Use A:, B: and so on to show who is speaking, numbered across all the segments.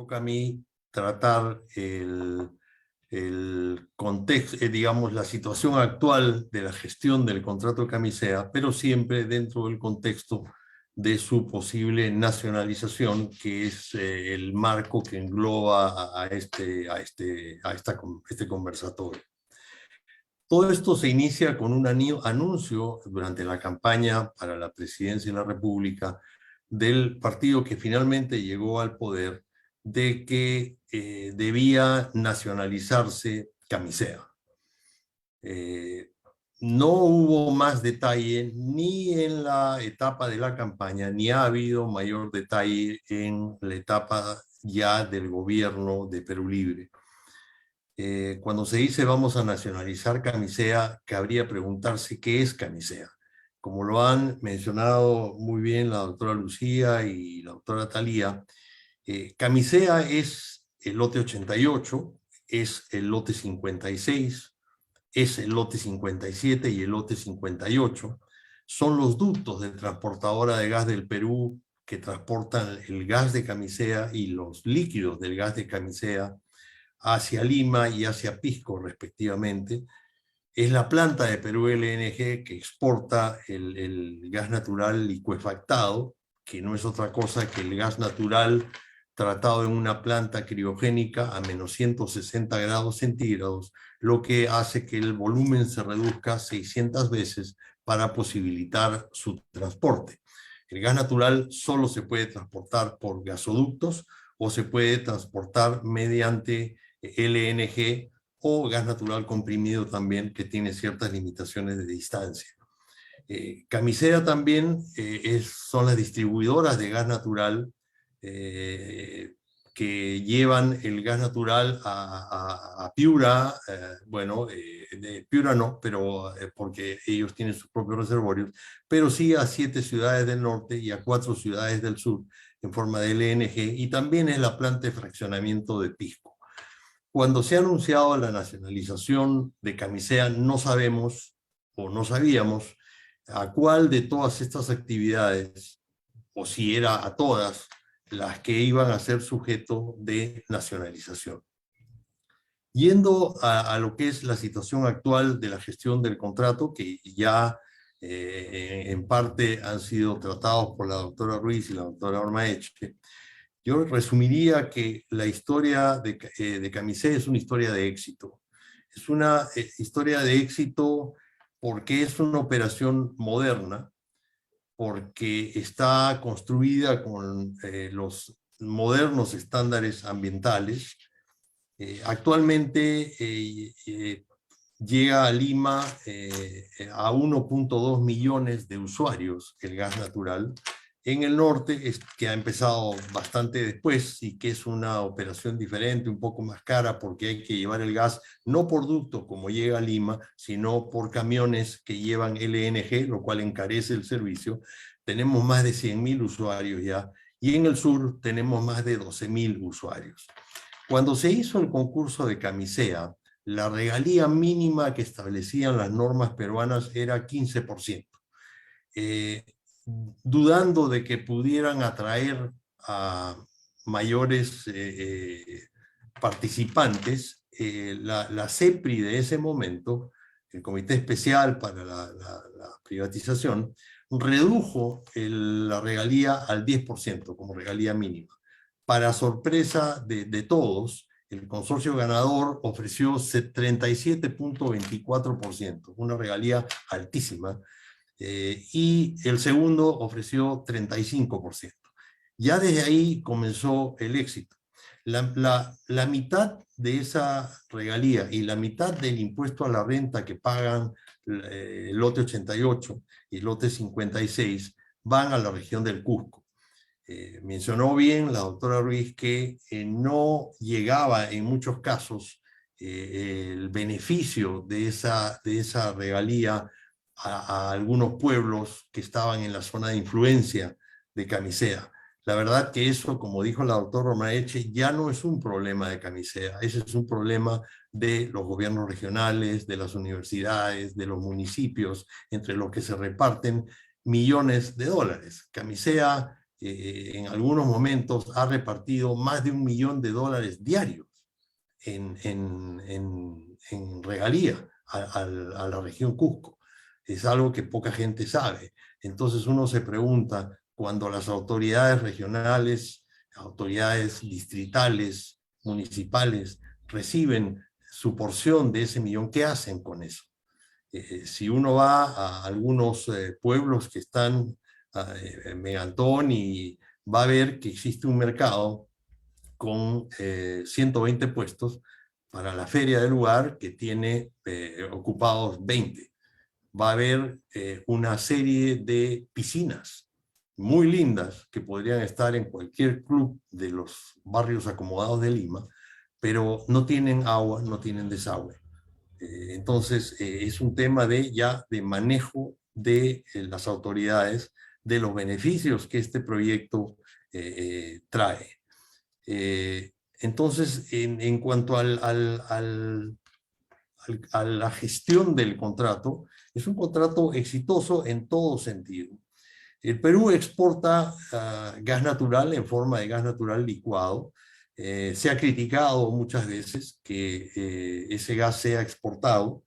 A: toca a mí tratar el contexto, digamos, la situación actual de la gestión del contrato Camisea, pero siempre dentro del contexto de su posible nacionalización, que es el marco que engloba este conversatorio. Todo esto se inicia con un anuncio durante la campaña para la presidencia de la República del partido que finalmente llegó al poder, de que debía nacionalizarse Camisea. No hubo más detalle ni en la etapa de la campaña, ni ha habido mayor detalle en la etapa ya del gobierno de Perú Libre. Cuando se dice vamos a nacionalizar Camisea, cabría preguntarse qué es Camisea. Como lo han mencionado muy bien la doctora Lucía y la doctora Thalía, Camisea es el lote 88, es el lote 56, es el lote 57 y el lote 58. Son los ductos de transportadora de gas del Perú que transportan el gas de Camisea y los líquidos del gas de Camisea hacia Lima y hacia Pisco, respectivamente. Es la planta de Perú LNG que exporta el gas natural licuefactado, que no es otra cosa que el gas natural tratado en una planta criogénica a menos 160 grados centígrados, lo que hace que el volumen se reduzca 600 veces para posibilitar su transporte. El gas natural solo se puede transportar por gasoductos o se puede transportar mediante LNG o gas natural comprimido también, que tiene ciertas limitaciones de distancia. Camisea también son las distribuidoras de gas natural que llevan el gas natural a Piura, de Piura no, pero porque ellos tienen sus propios reservorios, pero sí a 7 ciudades del norte y a 4 ciudades del sur en forma de LNG, y también es la planta de fraccionamiento de Pisco. Cuando se ha anunciado la nacionalización de Camisea, no sabemos o no sabíamos a cuál de todas estas actividades, o si era a todas, las que iban a ser sujeto de nacionalización. Yendo a lo que es la situación actual de la gestión del contrato, que ya en parte han sido tratados por la doctora Ruiz y la doctora Ormaeche, yo resumiría que la historia de Camisea es una historia de éxito. Es una historia de éxito porque es una operación moderna, porque está construida con los modernos estándares ambientales. Actualmente llega a Lima a 1.2 millones de usuarios el gas natural. En el norte, que ha empezado bastante después y que es una operación diferente, un poco más cara, porque hay que llevar el gas no por ducto como llega a Lima, sino por camiones que llevan LNG, lo cual encarece el servicio. Tenemos más de 100.000 usuarios ya, y en el sur tenemos más de 12.000 usuarios. Cuando se hizo el concurso de Camisea, la regalía mínima que establecían las normas peruanas era 15%. Dudando de que pudieran atraer a mayores participantes, la CEPRI de ese momento, el Comité Especial para la Privatización, redujo la regalía al 10% como regalía mínima. Para sorpresa de todos, el consorcio ganador ofreció 37.24%, una regalía altísima, y el segundo ofreció 35%. Ya desde ahí comenzó el éxito. La mitad de esa regalía y la mitad del impuesto a la renta que pagan el lote 88 y el lote 56 van a la región del Cusco. Mencionó bien la doctora Ruiz que no llegaba en muchos casos el beneficio de esa regalía a algunos pueblos que estaban en la zona de influencia de Camisea. La verdad que eso, como dijo la doctora Ormaeche, ya no es un problema de Camisea, ese es un problema de los gobiernos regionales, de las universidades, de los municipios, entre los que se reparten millones de dólares. Camisea en algunos momentos ha repartido más de $1 millón diarios en regalía a la región Cusco. Es algo que poca gente sabe. Entonces uno se pregunta, cuando las autoridades regionales, autoridades distritales, municipales, reciben su porción de ese millón, ¿qué hacen con eso? Si uno va a algunos pueblos que están en Megantón, y va a ver que existe un mercado con 120 puestos para la feria del lugar, que tiene ocupados 20. Va a haber una serie de piscinas muy lindas que podrían estar en cualquier club de los barrios acomodados de Lima, pero no tienen agua, no tienen desagüe. Entonces, es un tema de manejo de las autoridades, de los beneficios que este proyecto trae. Entonces, en cuanto a la gestión del contrato, es un contrato exitoso en todo sentido. El Perú exporta gas natural en forma de gas natural licuado. Se ha criticado muchas veces que ese gas sea exportado,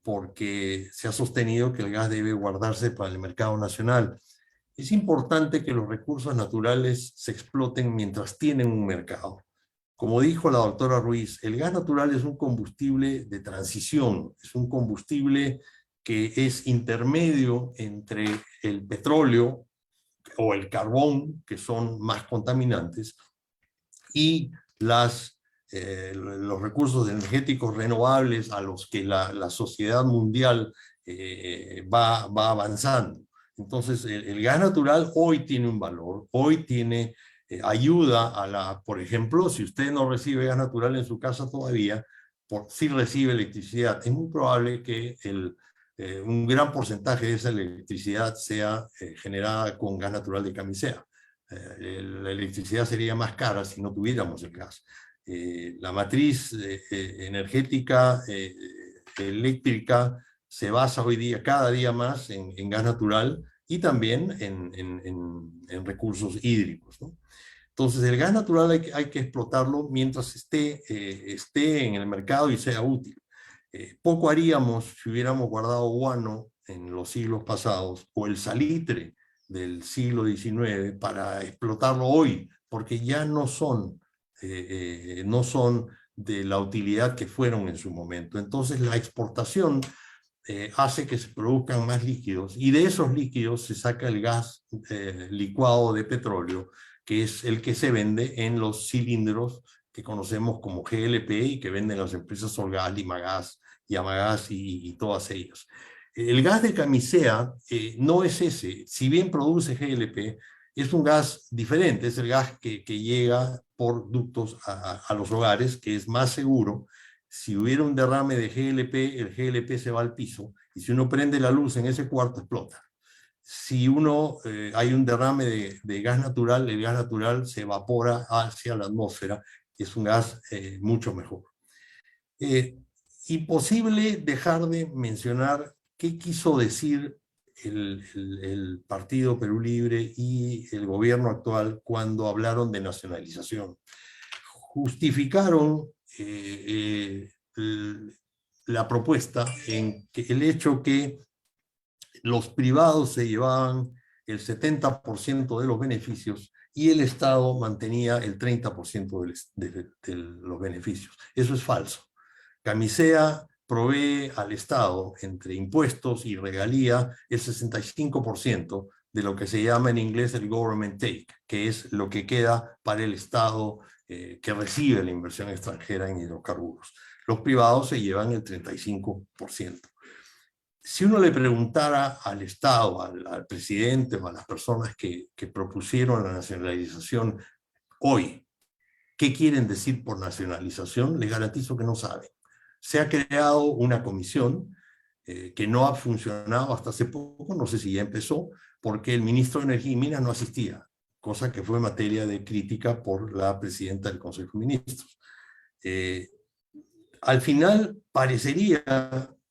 A: porque se ha sostenido que el gas debe guardarse para el mercado nacional. Es importante que los recursos naturales se exploten mientras tienen un mercado. Como dijo la doctora Ruiz, el gas natural es un combustible de transición, es un combustible que es intermedio entre el petróleo o el carbón, que son más contaminantes, y los recursos energéticos renovables a los que la sociedad mundial va avanzando. Entonces, el gas natural hoy tiene un valor, hoy tiene ayuda por ejemplo, si usted no recibe gas natural en su casa todavía, sí recibe electricidad. Es muy probable que un gran porcentaje de esa electricidad sea generada con gas natural de Camisea. La electricidad sería más cara si no tuviéramos el gas. La matriz energética eléctrica se basa hoy día, cada día más, en gas natural, y también en recursos hídricos, ¿no? Entonces, el gas natural hay que explotarlo mientras esté en el mercado y sea útil. Poco haríamos si hubiéramos guardado guano en los siglos pasados, o el salitre del siglo XIX, para explotarlo hoy, porque ya no son de la utilidad que fueron en su momento. Entonces, la exportación hace que se produzcan más líquidos, y de esos líquidos se saca el gas licuado de petróleo, que es el que se vende en los cilindros que conocemos como GLP y que venden las empresas Solgas, Limagas, Yamagas y todas ellas. El gas de Camisea no es ese. Si bien produce GLP, es un gas diferente, es el gas que llega por ductos a los hogares, que es más seguro. Si hubiera un derrame de GLP, el GLP se va al piso, y si uno prende la luz en ese cuarto, explota. Si hay un derrame de gas natural, el gas natural se evapora hacia la atmósfera, es un gas mucho mejor. Imposible dejar de mencionar qué quiso decir el Partido Perú Libre y el gobierno actual cuando hablaron de nacionalización. Justificaron la propuesta en que el hecho que los privados se llevaban el 70% de los beneficios y el Estado mantenía el 30% de los beneficios. Eso es falso. Camisea provee al Estado, entre impuestos y regalía, el 65% de lo que se llama en inglés el government take, que es lo que queda para el Estado que recibe la inversión extranjera en hidrocarburos. Los privados se llevan el 35%. Si uno le preguntara al Estado, al presidente o a las personas que propusieron la nacionalización hoy, ¿qué quieren decir por nacionalización? Les garantizo que no saben. Se ha creado una comisión que no ha funcionado hasta hace poco, no sé si ya empezó, porque el ministro de Energía y Minas no asistía, cosa que fue materia de crítica por la presidenta del Consejo de Ministros. Al final parecería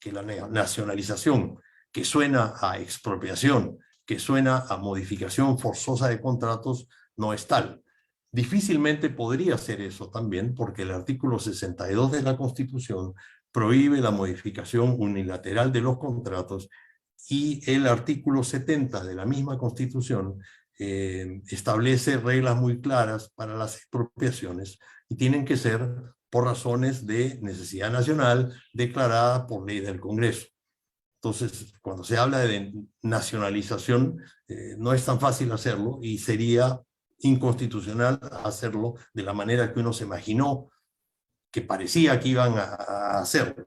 A: que la nacionalización, que suena a expropiación, que suena a modificación forzosa de contratos, no es tal. Difícilmente podría ser eso también, porque el artículo 62 de la Constitución prohíbe la modificación unilateral de los contratos y el artículo 70 de la misma Constitución establece reglas muy claras para las expropiaciones y tienen que ser por razones de necesidad nacional declarada por ley del Congreso. Entonces, cuando se habla de nacionalización, no es tan fácil hacerlo y sería inconstitucional hacerlo de la manera que uno se imaginó que parecía que iban a hacerlo.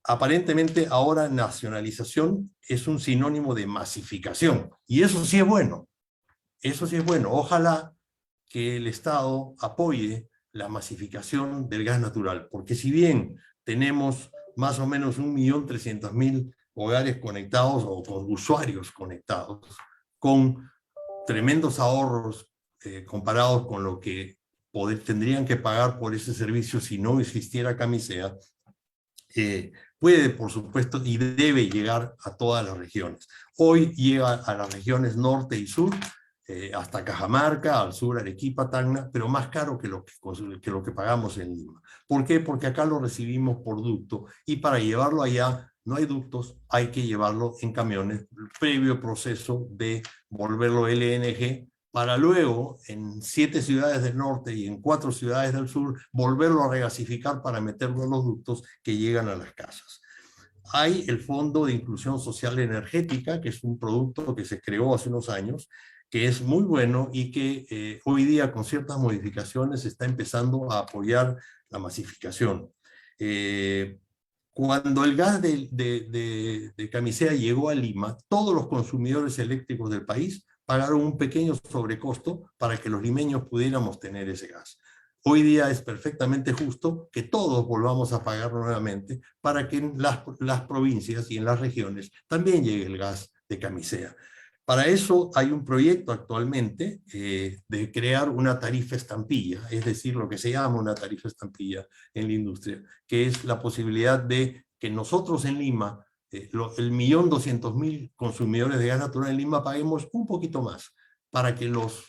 A: Aparentemente ahora nacionalización es un sinónimo de masificación, y eso sí es bueno, eso sí es bueno. Ojalá que el Estado apoye la masificación del gas natural, porque si bien tenemos más o menos 1.300.000 hogares conectados o con usuarios conectados, con tremendos ahorros comparados con lo que tendrían que pagar por ese servicio si no existiera Camisea, puede, por supuesto, y debe llegar a todas las regiones. Hoy llega a las regiones norte y sur, hasta Cajamarca, al sur Arequipa, Tacna, pero más caro que lo que pagamos en Lima. ¿Por qué? Porque acá lo recibimos por ducto, y para llevarlo allá no hay ductos, hay que llevarlo en camiones, previo proceso de volverlo LNG, para luego, en 7 ciudades del norte y en 4 ciudades del sur, volverlo a regasificar para meterlo en los ductos que llegan a las casas. Hay el Fondo de Inclusión Social Energética, que es un producto que se creó hace unos años, que es muy bueno y que hoy día con ciertas modificaciones está empezando a apoyar la masificación. Cuando el gas de Camisea llegó a Lima, todos los consumidores eléctricos del país pagaron un pequeño sobrecosto para que los limeños pudiéramos tener ese gas. Hoy día es perfectamente justo que todos volvamos a pagar nuevamente para que en las provincias y en las regiones también llegue el gas de Camisea. Para eso hay un proyecto actualmente de crear una tarifa estampilla, es decir, lo que se llama una tarifa estampilla en la industria, que es la posibilidad de que nosotros en Lima, el 1.200.000 consumidores de gas natural en Lima, paguemos un poquito más, para que los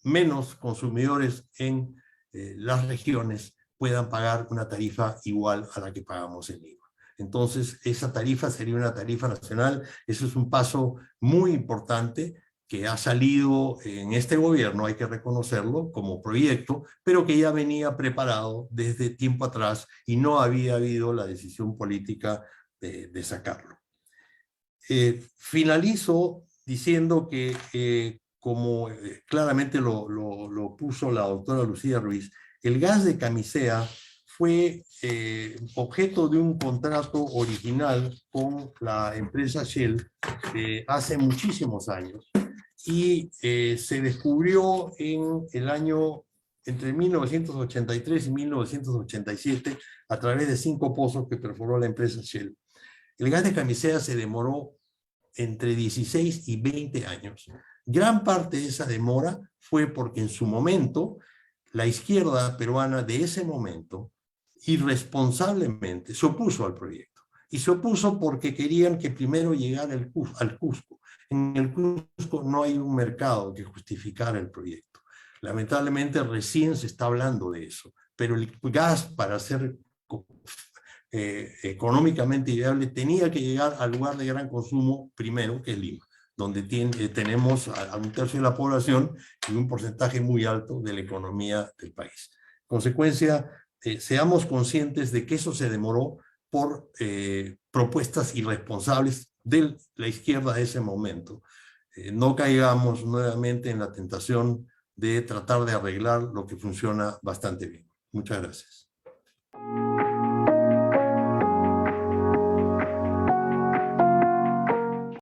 A: menos consumidores en las regiones puedan pagar una tarifa igual a la que pagamos en Lima. Entonces, esa tarifa sería una tarifa nacional. Eso es un paso muy importante que ha salido en este gobierno, hay que reconocerlo, como proyecto, pero que ya venía preparado desde tiempo atrás y no había habido la decisión política de sacarlo. Finalizo diciendo que, como claramente lo puso la doctora Lucía Ruiz, el gas de Camisea fue objeto de un contrato original con la empresa Shell hace muchísimos años, y se descubrió en el año entre 1983 y 1987 a través de 5 pozos que perforó la empresa Shell. El gas de Camisea se demoró entre 16 y 20 años. Gran parte de esa demora fue porque en su momento la izquierda peruana de ese momento irresponsablemente se opuso al proyecto. Y se opuso porque querían que primero llegara al Cusco. En el Cusco no hay un mercado que justificara el proyecto. Lamentablemente recién se está hablando de eso, pero el gas, para ser económicamente viable, tenía que llegar al lugar de gran consumo primero, que es Lima, donde tenemos a un tercio de la población y un porcentaje muy alto de la economía del país. En consecuencia, seamos conscientes de que eso se demoró por propuestas irresponsables de la izquierda de ese momento. No caigamos nuevamente en la tentación de tratar de arreglar lo que funciona bastante bien. Muchas gracias.